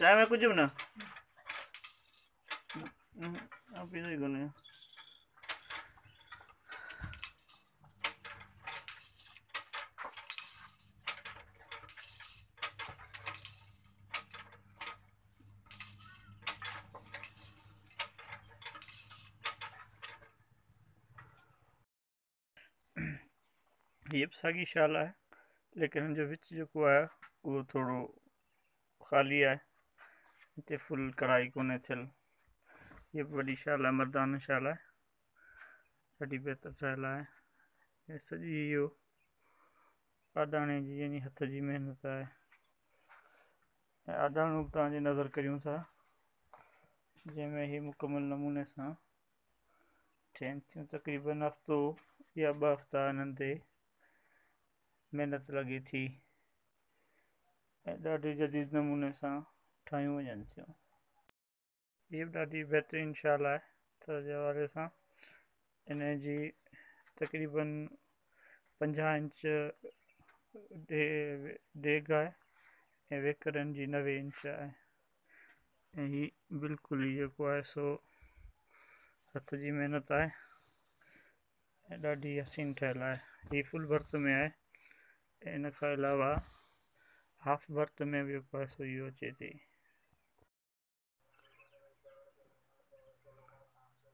चाय में कुछ भी ना आप ही कोने ये भी साॻी शाल है, लेकिन हिन जो विच जेको आहे उहो थोरो ख़ाली आहे, हिते फुल कढ़ाई कोन्हे थियल। ये भी वॾी शाल आहे, मर्दाना शाल आहे, ॾाढी बहितर ठहियल आहे। ऐं सॼी इहो आॾाणे जी यानी हथ जी महिनत आहे। ऐं आॾाणो बि तव्हांजे नज़र करियूं था, जंहिंमें ही मुकमल नमूने सां थियनि थियूं। तक़रीबन हफ़्तो या 2 हफ़्ता हिननि ते महिनत लॻे थी ऐं ॾाढे जदीद नमूने सां ठाहियूं वञनि थियूं। ये भी ॾाढी बहितरीनु शाल आहे हथ जे हवाले सां। इन जी तक़रीबन 50 इंच डेघ आहे ऐं वेकरनि जी 90 इंच आहे। ऐं ही बिल्कुलु ई जेको आहे सो हथ जी महिनत आहे ऐं ॾाढी हसीन ठहियल आहे। ही फुल भर्त में आहे ऐं इन खां अलावा हाफ भर्त में बि जेको आहे सो इहो अचे थी।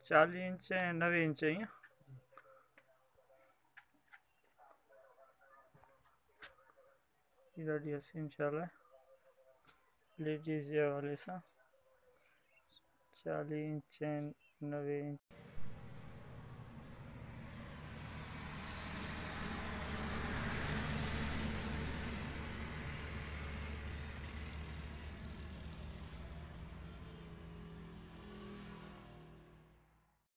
40 इंच ऐं 90 इंच ईअं। ॾाढी हसीन शाल आहे लेडीज़ जे हवाले सां। 40 इंच ऐं 90 इंच।